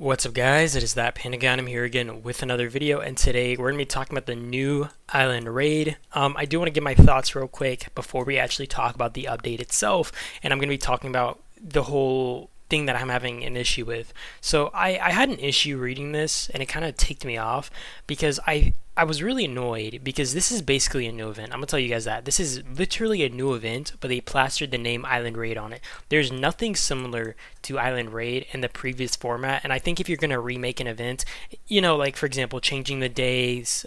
What's up guys, it is that Pentagon. I'm here again with another video, and today we're going to be talking about the new island raid. I do want to give my thoughts real quick before we actually talk about the update itself, and I'm going to be talking about the whole thing that I'm having an issue with. So I had an issue reading this, and it kind of ticked me off because I was really annoyed because this is basically a new event. I'm gonna tell you guys that this is literally a new event, but they plastered the name Island Raid on it. There's nothing similar to Island Raid in the previous format, and I think if you're gonna remake an event, like for example, changing the days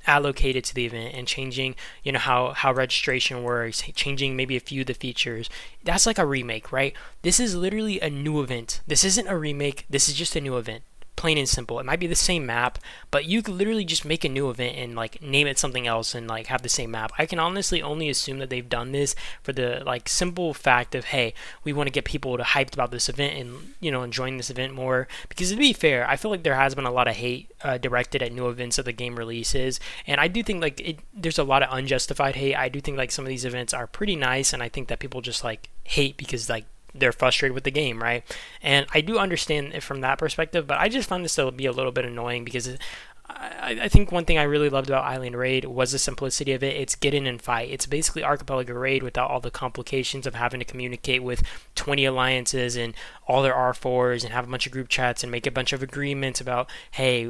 allocated to the event and changing, how registration works, changing maybe a few of the features, that's like a remake, right? This is literally a new event. This isn't a remake. This is just a new event, plain and simple. It might be the same map, but you could literally just make a new event and like name it something else and like have the same map. I can honestly only assume that they've done this for the like simple fact of, hey, we want to get people to hyped about this event and enjoying this event more. Because to be fair, I feel like there has been a lot of hate directed at new events that the game releases, and I do think there's a lot of unjustified hate. I do think like some of these events are pretty nice, and I think that people just like hate because like they're frustrated with the game, right? And I do understand it from that perspective, but I just find this to be a little bit annoying because I think one thing I really loved about Island Raid was the simplicity of it. It's get in and fight. It's basically Archipelago Raid without all the complications of having to communicate with 20 alliances and all their R4s and have a bunch of group chats and make a bunch of agreements about, hey,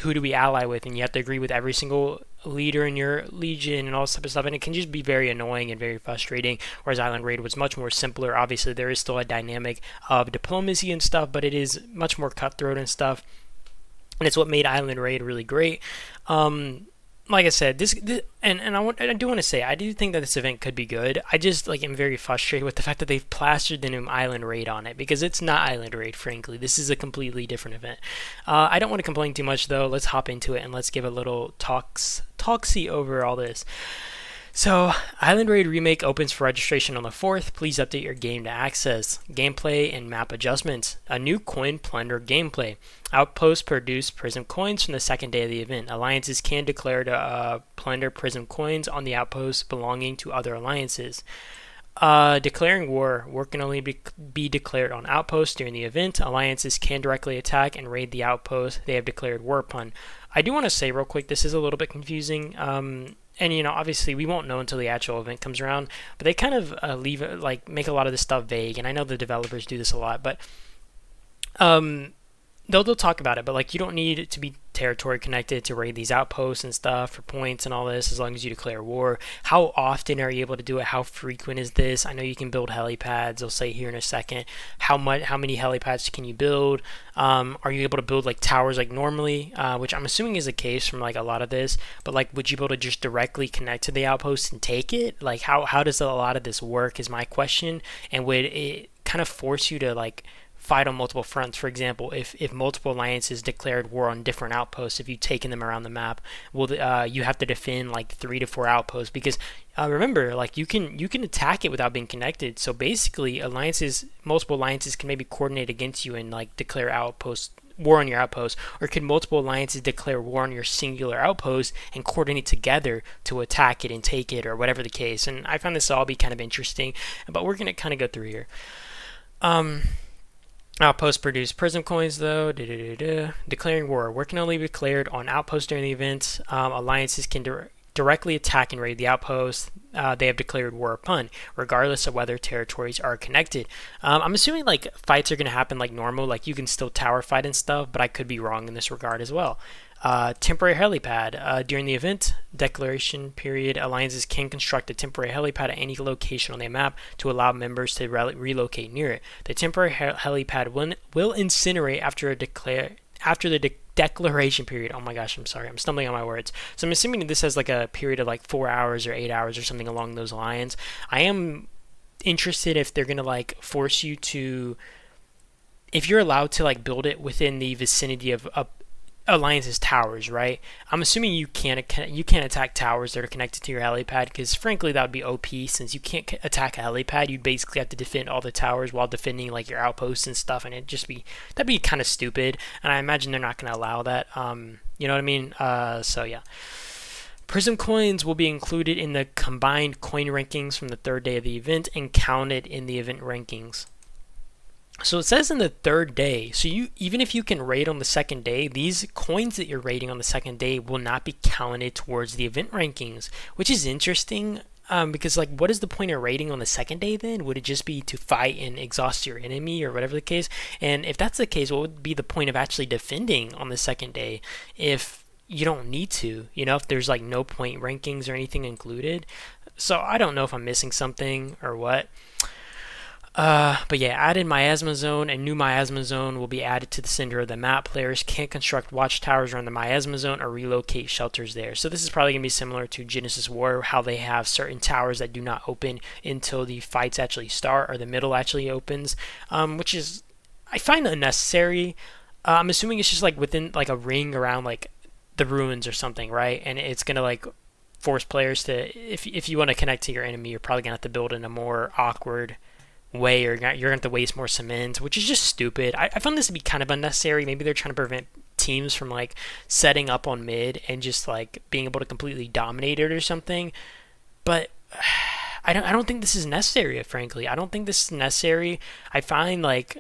who do we ally with? And you have to agree with every single leader in your legion and all this type of stuff, and it can just be very annoying and very frustrating. Whereas Island Raid was much more simpler. Obviously there is still a dynamic of diplomacy and stuff, but it is much more cutthroat and stuff, and it's what made Island Raid really great. Like I said, I do want to say I do think that this event could be good. I just am very frustrated with the fact that they've plastered the name Island Raid on it, because it's not Island Raid. Frankly, this is a completely different event. I don't want to complain too much though. Let's hop into it and let's give a little talksy over all this. So, Island Raid Remake opens for registration on the 4th. Please update your game to access. Gameplay and map adjustments. A new coin plunder gameplay. Outposts produce prism coins from the second day of the event. Alliances can declare to plunder prism coins on the outposts belonging to other alliances. Declaring war. War can only be declared on outposts during the event. Alliances can directly attack and raid the outpost they have declared war upon. I do want to say real quick, this is a little bit confusing. And obviously we won't know until the actual event comes around, but they kind of leave it, like make a lot of this stuff vague. And I know the developers do this a lot, but they'll talk about it, but like you don't need it to be territory connected to raid these outposts and stuff for points and all this, as long as you declare war. How often are you able to do it? How frequent is this? I know you can build helipads. They'll say here in a second how many helipads can you build. Are you able to build like towers like normally, which I'm assuming is the case from like a lot of this, but like would you be able to just directly connect to the outpost and take it? Like how does a lot of this work is my question. And would it kind of force you to like fight on multiple fronts? For example, if multiple alliances declared war on different outposts, if you've taken them around the map, will you have to defend like 3 to 4 outposts? Because remember, like you can attack it without being connected. So basically, multiple alliances can maybe coordinate against you and like declare war on your outpost, or could multiple alliances declare war on your singular outpost and coordinate together to attack it and take it, or whatever the case? And I found this to all be kind of interesting, but we're gonna kind of go through here. Outposts produce prism coins though. Declaring war. War can only be declared on outposts during the event. Alliances can directly attack and raid the outposts they have declared war upon, regardless of whether territories are connected. I'm assuming like fights are going to happen like normal, like you can still tower fight and stuff, but I could be wrong in this regard as well. Temporary helipad. During the event declaration period, alliances can construct a temporary helipad at any location on their map to allow members to relocate near it. The temporary helipad will incinerate after the declaration period. Oh my gosh, I'm sorry, I'm stumbling on my words. So I'm assuming this has like a period of like 4 hours or 8 hours or something along those lines. I am interested if they're gonna like force you to, if you're allowed to like build it within the vicinity of alliance's towers, right? I'm assuming you can't attack towers that are connected to your helipad, because frankly that would be OP. Since you can't attack a helipad, you'd basically have to defend all the towers while defending like your outposts and stuff, and that'd be kind of stupid. And I imagine they're not going to allow that. You know what I mean? So yeah. Prism coins will be included in the combined coin rankings from the 3rd day of the event and counted in the event rankings. So it says in the third day. So you, even if you can raid on the second day, these coins that you're raiding on the second day will not be counted towards the event rankings, which is interesting. Because like, what is the point of raiding on the second day then? Would it just be to fight and exhaust your enemy or whatever the case? And if that's the case, what would be the point of actually defending on the second day if you don't need to? You know, if there's like no point rankings or anything included. So I don't know if I'm missing something or what. But yeah, added miasma zone. A new miasma zone will be added to the center of the map. Players can't construct watchtowers around the miasma zone or relocate shelters there. So this is probably going to be similar to Genesis War, how they have certain towers that do not open until the fights actually start or the middle actually opens, which is, I find unnecessary. I'm assuming it's just like within like a ring around like the ruins or something, right? And it's going to like force players to, if you want to connect to your enemy, you're probably going to have to build in a more awkward way, or you're going to have to waste more cement, which is just stupid. I found this to be kind of unnecessary. Maybe they're trying to prevent teams from like setting up on mid and just like being able to completely dominate it or something. But I don't think this is necessary, frankly. I don't think this is necessary. I find like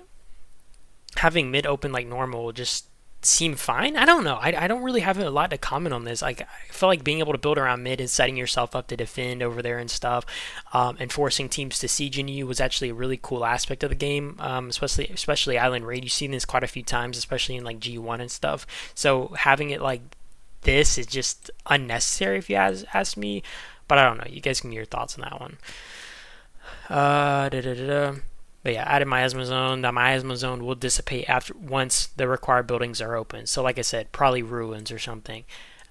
having mid open like normal just seem fine. I don't know. I don't really have a lot to comment on this. Like, I feel like being able to build around mid and setting yourself up to defend over there and stuff, and forcing teams to siege in you was actually a really cool aspect of the game. Especially Island Raid. You've seen this quite a few times, especially in like G1 and stuff. So having it like this is just unnecessary if you ask me. But I don't know. You guys can give your thoughts on that one. Da da da da. But yeah, added miasma zone. The miasma zone will dissipate after once the required buildings are open. So like I said, probably ruins or something.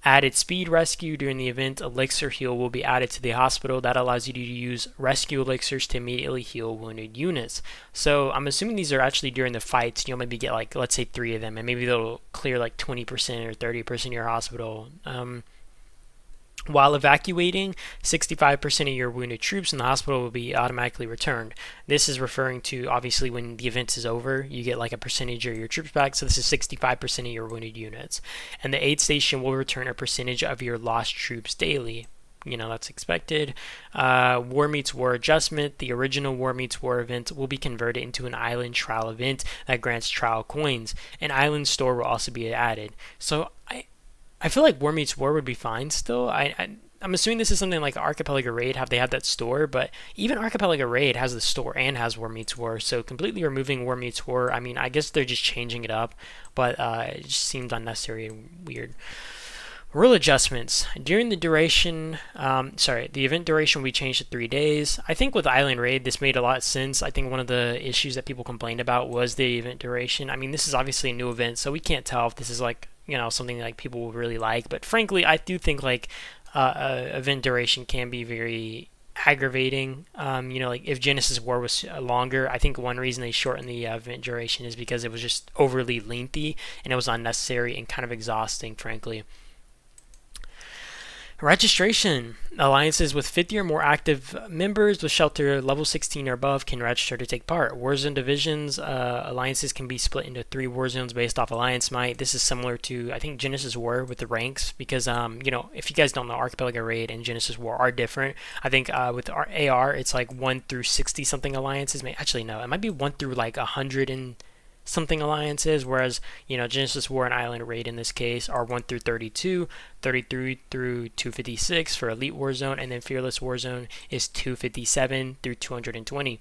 Added speed rescue during the event. Elixir heal will be added to the hospital. That allows you to use rescue elixirs to immediately heal wounded units. So I'm assuming these are actually during the fights. You'll maybe get like, let's say 3 of them, and maybe they'll clear like 20% or 30% of your hospital. While evacuating, 65% of your wounded troops in the hospital will be automatically returned. This is referring to, obviously, when the event is over, you get like a percentage of your troops back, so this is 65% of your wounded units. And the aid station will return a percentage of your lost troops daily. You know, that's expected. War Meets War adjustment. The original War Meets War event will be converted into an island trial event that grants trial coins. An island store will also be added. So I feel like War Meets War would be fine still. I'm assuming this is something like Archipelago Raid, have they had that store, but even Archipelago Raid has the store and has War Meets War, so completely removing War Meets War, I mean, I guess they're just changing it up, but it just seems unnecessary and weird. Rule adjustments. During the duration, the event duration will be changed to 3 days. I think with Island Raid, this made a lot of sense. I think one of the issues that people complained about was the event duration. I mean, this is obviously a new event, so we can't tell if this is like, you know, something like people will really like. But frankly, I do think like event duration can be very aggravating. You know, like if Genesis War was longer, I think one reason they shortened the event duration is because it was just overly lengthy and it was unnecessary and kind of exhausting, frankly. Registration. Alliances with 50 or more active members with shelter level 16 or above can register to take part. Warzone divisions. Alliances can be split into 3 war zones based off alliance might. This is similar to, I think, Genesis War with the ranks because, you know, if you guys don't know, Archipelago Raid and Genesis War are different. I think with our AR, it's like 1 through 60 something alliances. Actually, no, it might be 1 through like 100 and something alliances, whereas, you know, Genesis War and Island Raid in this case are 1 through 32, 33 through 256 for Elite Warzone, and then Fearless Warzone is 257 through 220.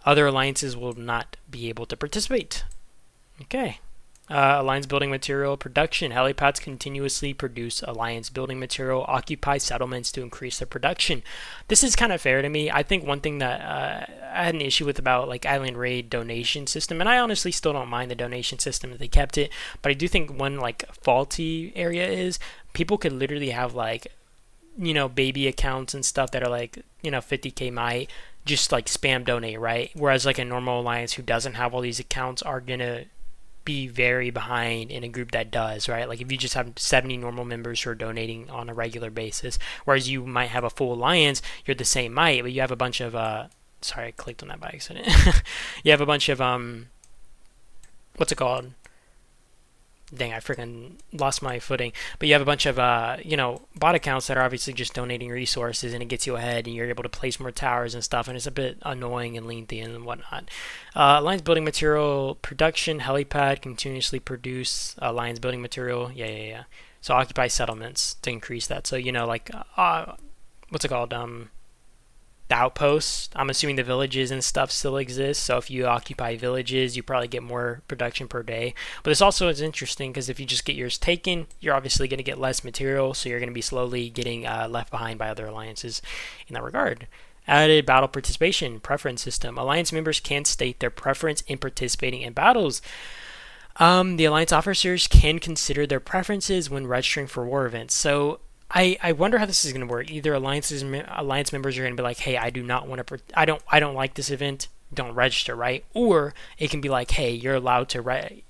Other alliances will not be able to participate. Okay. Alliance building material production. Helipads continuously produce alliance building material. Occupy settlements to increase their production. This is kind of fair to me. I think one thing that I had an issue with about like Island Raid donation system, and I honestly still don't mind the donation system if they kept it, but I do think one like faulty area is people could literally have like, you know, baby accounts and stuff that are like, you know, 50k might just like spam donate, right? Whereas like a normal alliance who doesn't have all these accounts are gonna be very behind in a group that does, right? Like if you just have 70 normal members who are donating on a regular basis, whereas you might have a full alliance, you're the same might, but you have a bunch of sorry, I clicked on that by accident. You have a bunch of what's it called? dang, I freaking lost my footing. But you have a bunch of, bot accounts that are obviously just donating resources, and it gets you ahead, and you're able to place more towers and stuff, and it's a bit annoying and lengthy and whatnot. Alliance building material production, helipad, continuously produce alliance building material. Yeah. So occupy settlements to increase that. So, what's it called? The outposts. I'm assuming the villages and stuff still exist. So if you occupy villages, you probably get more production per day. But this also is interesting because if you just get yours taken, you're obviously going to get less material. So you're going to be slowly getting left behind by other alliances in that regard. Added battle participation preference system. Alliance members can state their preference in participating in battles. The alliance officers can consider their preferences when registering for war events. So I wonder how this is going to work. Either alliance members are going to be like, hey, I do not want to, I don't like this event, don't register, right? Or it can be like, hey, you're allowed to, hey,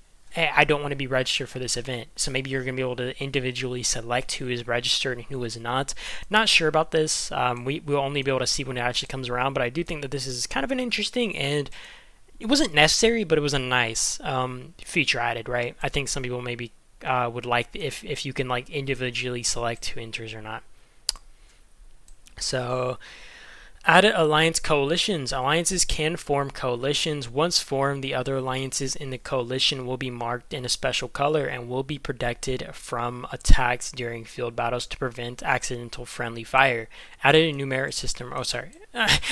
I don't want to be registered for this event. So maybe you're going to be able to individually select who is registered and who is not. Not sure about this. We'll only be able to see when it actually comes around, but I do think that this is kind of an interesting, and it wasn't necessary, but it was a nice feature added, right? I think some people maybe would like if you can like individually select who enters or not. So added alliance coalitions. Alliances can form coalitions. Once formed, the other alliances in the coalition will be marked in a special color and will be protected from attacks during field battles to prevent accidental friendly fire. Added a new merit system. Oh, sorry.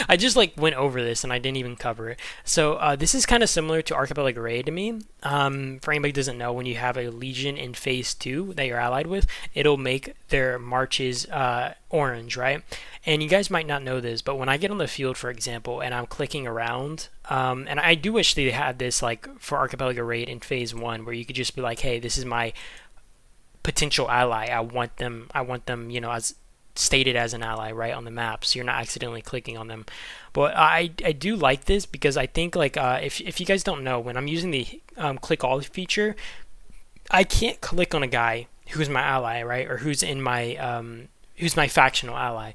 I just went over this and I didn't even cover it. So this is kind of similar to Archipelago Raid to me. For anybody who doesn't know, when you have a legion in phase 2 that you're allied with, it'll make their marches orange, right? And you guys might not know this, but when I get on the field, for example, and I'm clicking around, and I do wish they had this for Archipelago Raid in phase 1, where you could just be like, hey, this is my potential ally. I want them, as stated as an ally right on the map, so you're not accidentally clicking on them. But I do like this because I think if you guys don't know, when I'm using the click all feature, I can't click on a guy who's my ally, right, or who's my factional ally.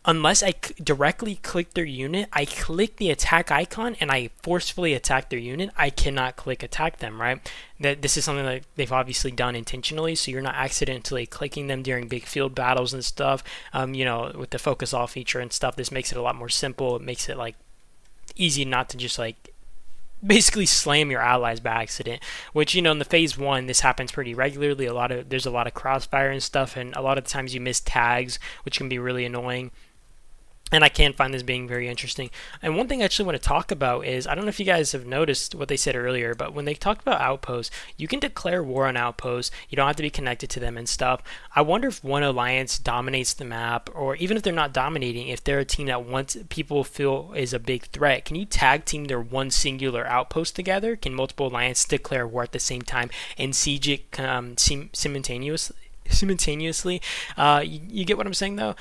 Unless I directly click their unit, I click the attack icon and I forcefully attack their unit, I cannot click attack them, right? This is something that they've obviously done intentionally, so you're not accidentally clicking them during big field battles and stuff. With the focus all feature and stuff, this makes it a lot more simple. It makes it easy not to just basically slam your allies by accident, which in the phase 1 this happens pretty regularly. There's a lot of crossfire and stuff, and a lot of the times you miss tags, which can be really annoying. And I can find this being very interesting. And one thing I actually want to talk about is, I don't know if you guys have noticed what they said earlier, but when they talked about outposts, you can declare war on outposts. You don't have to be connected to them and stuff. I wonder if one alliance dominates the map, or even if they're not dominating, if they're a team that people feel is a big threat, can you tag team their one singular outpost together? Can multiple alliances declare war at the same time and siege it simultaneously? You get what I'm saying though?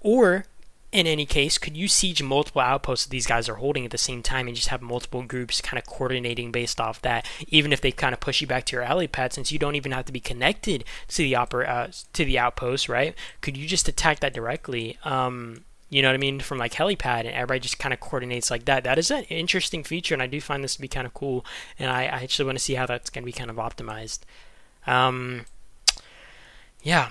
Or in any case, could you siege multiple outposts that these guys are holding at the same time and just have multiple groups kind of coordinating based off that, even if they kind of push you back to your helipad, since you don't even have to be connected to the outpost, right? Could you just attack that directly? You know what I mean? From helipad, and everybody just kind of coordinates like that. That is an interesting feature, and I do find this to be kind of cool, and I actually want to see how that's going to be kind of optimized. Yeah.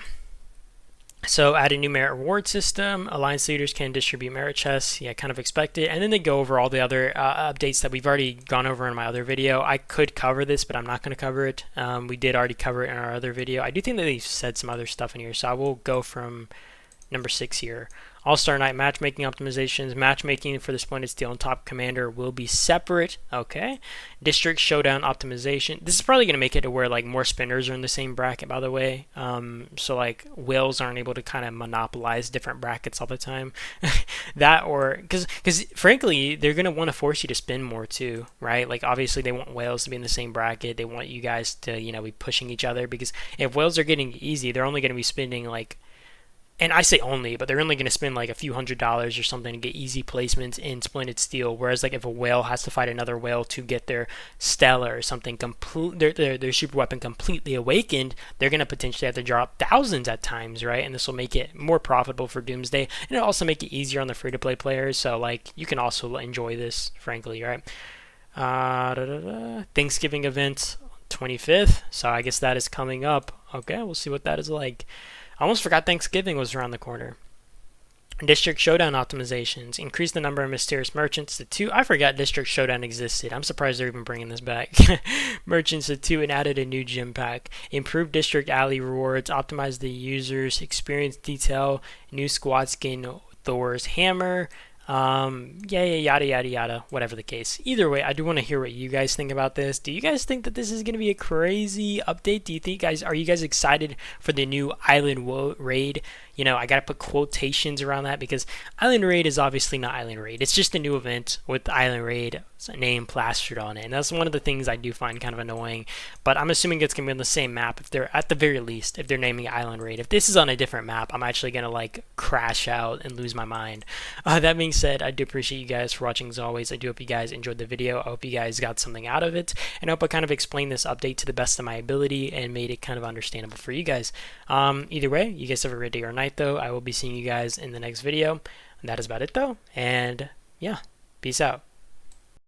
So add a new merit reward system. Alliance leaders can distribute merit chests. Yeah, kind of expected. And then they go over all the other updates that we've already gone over in my other video. I could cover this, but I'm not going to cover it. We did already cover it in our other video. I do think that they've said some other stuff in here, so I will go from number 6 here. All-Star Night matchmaking optimizations. Matchmaking for the Splendid Steel and Top Commander will be separate. Okay. District Showdown optimization. This is probably going to make it to where more spinners are in the same bracket, by the way. So whales aren't able to kind of monopolize different brackets all the time. That, or because frankly they're going to want to force you to spin more too, right? Obviously they want whales to be in the same bracket. They want you guys to be pushing each other, because if whales are getting easy, they're only going to be spending and I say only, but they're only going to spend a few $100s or something to get easy placements in Splendid Steel. Whereas if a whale has to fight another whale to get their Stella or something, their super weapon completely awakened, they're going to potentially have to drop thousands at times, right? And this will make it more profitable for Doomsday, and it'll also make it easier on the free-to-play players. So you can also enjoy this, frankly, right? Thanksgiving events. 25th, so I guess that is coming up. Okay, we'll see what that is like. I almost forgot Thanksgiving was around the corner. District Showdown optimizations. Increase the number of mysterious merchants to 2. I forgot District Showdown existed. I'm surprised they're even bringing this back. Merchants to 2 and added a new gym pack. Improved District Alley rewards. Optimize the user's experience detail. New squad skin Thor's hammer. Yada yada yada, whatever the case. Either way, I do want to hear what you guys think about this. Do you guys think that this is going to be a crazy update? Do you think are you guys excited for the new Island Raid? You know, I gotta put quotations around that because Island Raid is obviously not Island Raid. It's just a new event with Island Raid name plastered on it, and that's one of the things I do find kind of annoying. But I'm assuming it's gonna be on the same map. If they're at the very least, if they're naming Island Raid. If this is on a different map, I'm actually gonna like crash out and lose my mind. That being said, I do appreciate you guys for watching as always. I do hope you guys enjoyed the video. I hope you guys got something out of it, and I hope I kind of explained this update to the best of my ability and made it kind of understandable for you guys. Either way, you guys have a great day or night though. I will be seeing you guys in the next video. And that is about it though. And yeah, peace out.